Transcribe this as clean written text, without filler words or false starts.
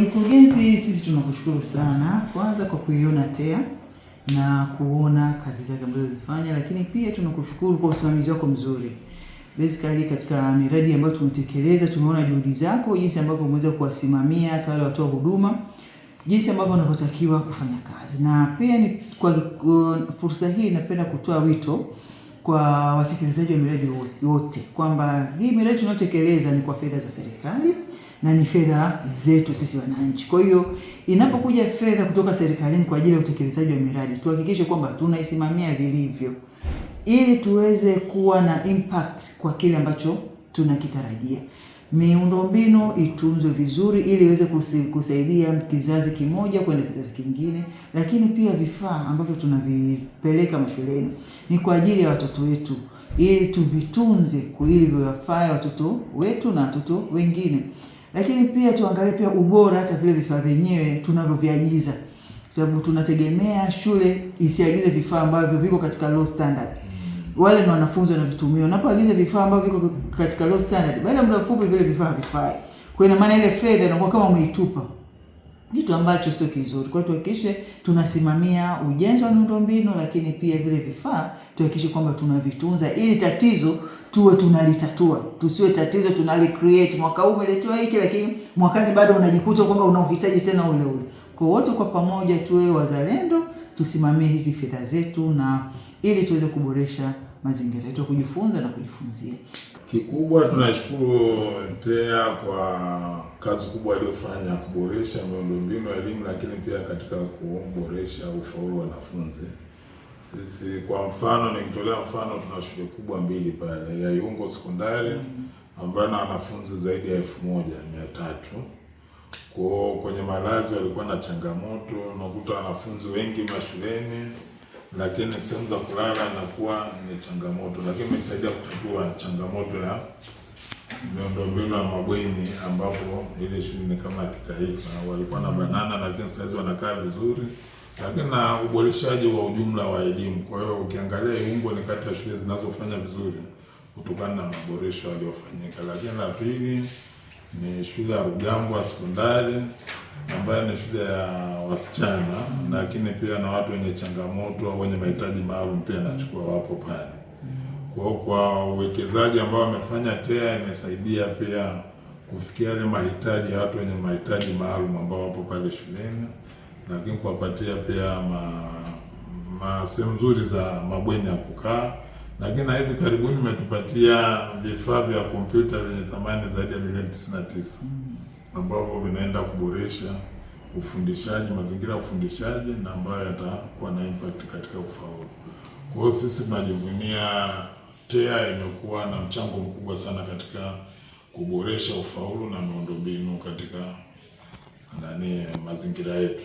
Mkurugenzi, sisi tunakushukuru sana kwanza kwa kuiona TEA na kuona kazi zake ambazo zilifanya, lakini pia tunakushukuru kwa usimamizi wako mzuri. Basically katika miradi ambayo tumetekeleza tumeona juhudi zako, jinsi ambavyo umeweza kuwasimamia hata wale watoa huduma, jinsi ambavyo wanavyotakiwa kufanya kazi. Na pia ni kwa fursa hii napenda kutoa wito kwa watekelezaji wa miradi wote kwamba hii miradi tunayotekeleza ni kwa fedha za serikali na ni fedha zetu sisi wananchi. Kwa hiyo inapokuja fedha kutoka serikalini kwa ajili ya utekelezaji wa miradi, tuhakikishe kwamba tunaisimamia vilivyo ili tuweze kuwa na impact kwa kile ambacho tunakitarajia. Miundombinu itunzwe vizuri ili iweze kusaidia kizazi kimoja kwenda kizazi kingine, lakini pia vifaa ambavyo tunavipeleka mashuleni ni kwa ajili ya watoto wetu ili tuvitunze ili viwafae watoto wetu na watoto wengine. Lakini pia tuangalie pia ubora hata vile vifaa vyenyewe tunavyoviagiza, sababu tunategemea shule isiagize vifaa ambavyo viko katika low standard. Wale ni wanafunzi wanavitumia. Unapoagiza vifaa ambavyo viko katika low standard, baada ya muda mfupi vile vifaa havifai. Kwa hiyo maana ile fedha inakuwa kama umeitupa, kitu ambacho sio kizuri. Kwa hiyo tuhakikishe tunasimamia ujenzi wa miundombinu, lakini pia vile vifaa tuhakikishe kwamba tunavitunza ili tatizo tuwe tunalitatua, tusiwe tatizo tunali-create. Mwaka huu umeletewa hiki lakini mwakani bado unajikuta kwamba unauhitaji tena ule ule. Kwa wote kwa pamoja tuwe wazalendo, tusimamie hizi fedha zetu na ili tuweze kuboresha mazingira yetu kujifunza na kujifunzia. Kikubwa tunashukuru TEA kwa kazi kubwa aliyofanya kuboresha miundombinu ya elimu, lakini pia katika kuboresha ufaulu wa wanafunzi. Sisi kwa mfano, nikitolea mfano, tuna shule kubwa mbili pale ya Iungo Sekondari ambayo na wanafunzi zaidi ya 1300. Kwa kwenye malazi walikuwa na changamoto, unakuta wanafunzi wengi mashuleni lakini sehemu za kulala inakuwa ni changamoto, lakini imesaidia kutatua changamoto ya miundombinu ya mabweni, ambapo ile shule ni kama kitaifa, walikuwa na banana lakini sasa wanakaa vizuri, lakini na uboreshaji wa ujumla wa elimu. Kwa hiyo ukiangalia Iungo ni kati ya shule zinazofanya vizuri kutokana na maboresho yaliyofanyika. Lakini la pili ni shule ya Rugambwa Sekondari ambayo ni shule ya wasichana, lakini pia na watu wenye changamoto au wenye mahitaji maalum pia nachukua wapo pale. Kwa uwekezaji ambao wamefanya TEA imesaidia pia kufikia yale mahitaji ya watu wenye mahitaji maalum ambao wapo pale shuleni, lakini kuwapatia pia sehemu nzuri za mabweni ya kukaa. Lakini na hivi karibuni umetupatia vifaa vya kompyuta vyenye thamani zaidi ya milioni 99 ambavyo vinaenda kuboresha ufundishaji, mazingira ya ufundishaji na ambayo yatakuwa na impact katika ufaulu. Kwa hiyo sisi tunajivunia TEA imekuwa na mchango mkubwa sana katika kuboresha ufaulu na miundombinu katika mazingira yetu.